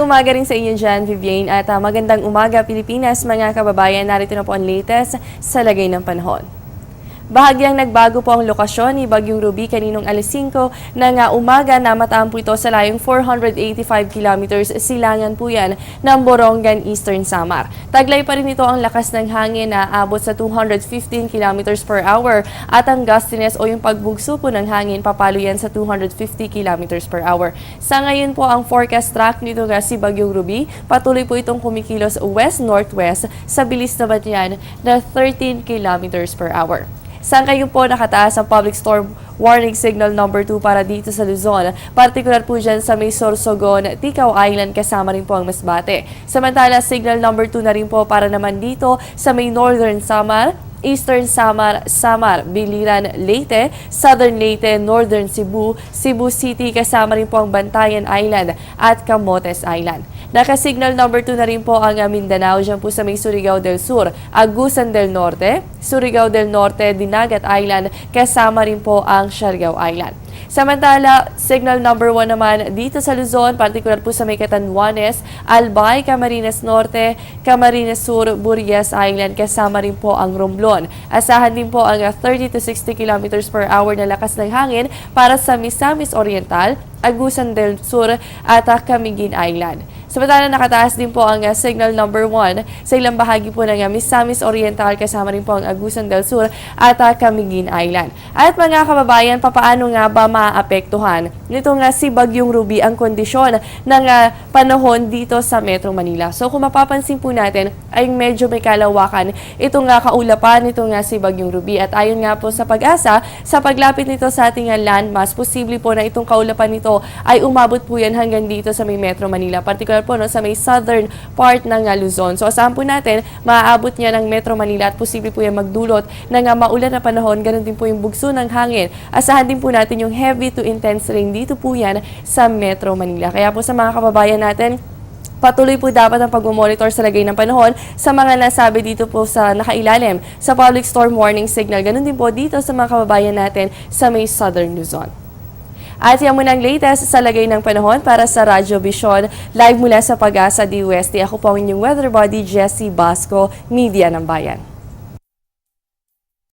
Umaga rin sa inyo dyan, Vivienne, at magandang umaga Pilipinas mga kababayan. Narito na po ang latest sa lagay ng panahon. Bahagyang nagbago po ang lokasyon ni Bagyong Ruby kaninong alas 5 ng umaga na mataan po ito sa layong 485 kilometers silangan po yan ng Borongan, Eastern Samar. Taglay pa rin ito ang lakas ng hangin na abot sa 215 kilometers per hour at ang gustiness o yung pagbugso po ng hangin papalo yan sa 250 kilometers per hour. Sa ngayon po ang forecast track nito nga si Bagyong Ruby, patuloy po itong kumikilos west-northwest sa bilis naman yan na 13 kilometers per hour. Saan kayo po nakataas ang public storm warning signal number 2 para dito sa Luzon? Partikular po dyan sa may Sorsogon, Ticao Island kasama rin po ang Masbate. Samantala, signal number 2 na rin po para naman dito sa may Northern Samar, Eastern Samar, Biliran, Leyte, Southern Leyte, Northern Cebu, Cebu City kasama rin po ang Bantayan Island at Camotes Island. Naka-signal number 2 na rin po ang Mindanao dyan po sa may Surigao del Sur, Agusan del Norte, Surigao del Norte, Dinagat Island, kasama rin po ang Siargao Island. Samantala, signal number 1 naman dito sa Luzon, partikular po sa may Catanduanes, Albay, Camarines Norte, Camarines Sur, Burias Island, kasama rin po ang Romblon. Asahan din po ang 30 to 60 kilometers per hour na lakas ng hangin para sa Misamis Oriental, Agusan del Sur at Camiguin Island. Samantala, nakataas din po ang signal number 1 sa ilang bahagi po ng Misamis Oriental, kasama rin po ang Agusan del Sur at Camiguin Island. At mga kababayan, papaano nga ba maapektuhan nito nga si Bagyong Ruby ang kondisyon ng panahon dito sa Metro Manila? So kung mapapansin po natin ay medyo may kalawakan itong kaulapan nito nga si Bagyong Ruby. At ayon nga po sa Pag-asa, sa paglapit nito sa ating landmass, posible po na itong kaulapan nito ay umabot po yan hanggang dito sa may Metro Manila, particular po sa may southern part ng Luzon. So asahan po natin, maaabot niya ng Metro Manila at posible po yan magdulot ng maulan na panahon, ganun din po yung bugso ng hangin. Asahan din po natin yung heavy to intense rain dito po yan sa Metro Manila. Kaya po sa mga kababayan natin, patuloy po dapat ang pag-monitor sa lagay ng panahon sa mga nasabi dito po sa nakailalim sa public storm warning signal. Ganun din po dito sa mga kababayan natin sa may southern Luzon. At yan muna ang latest sa lagay ng panahon para sa Radyo Vision. Live mula sa Pag-asa DOST. Ako po ang inyong weather body, Jessie Basco, Media ng Bayan.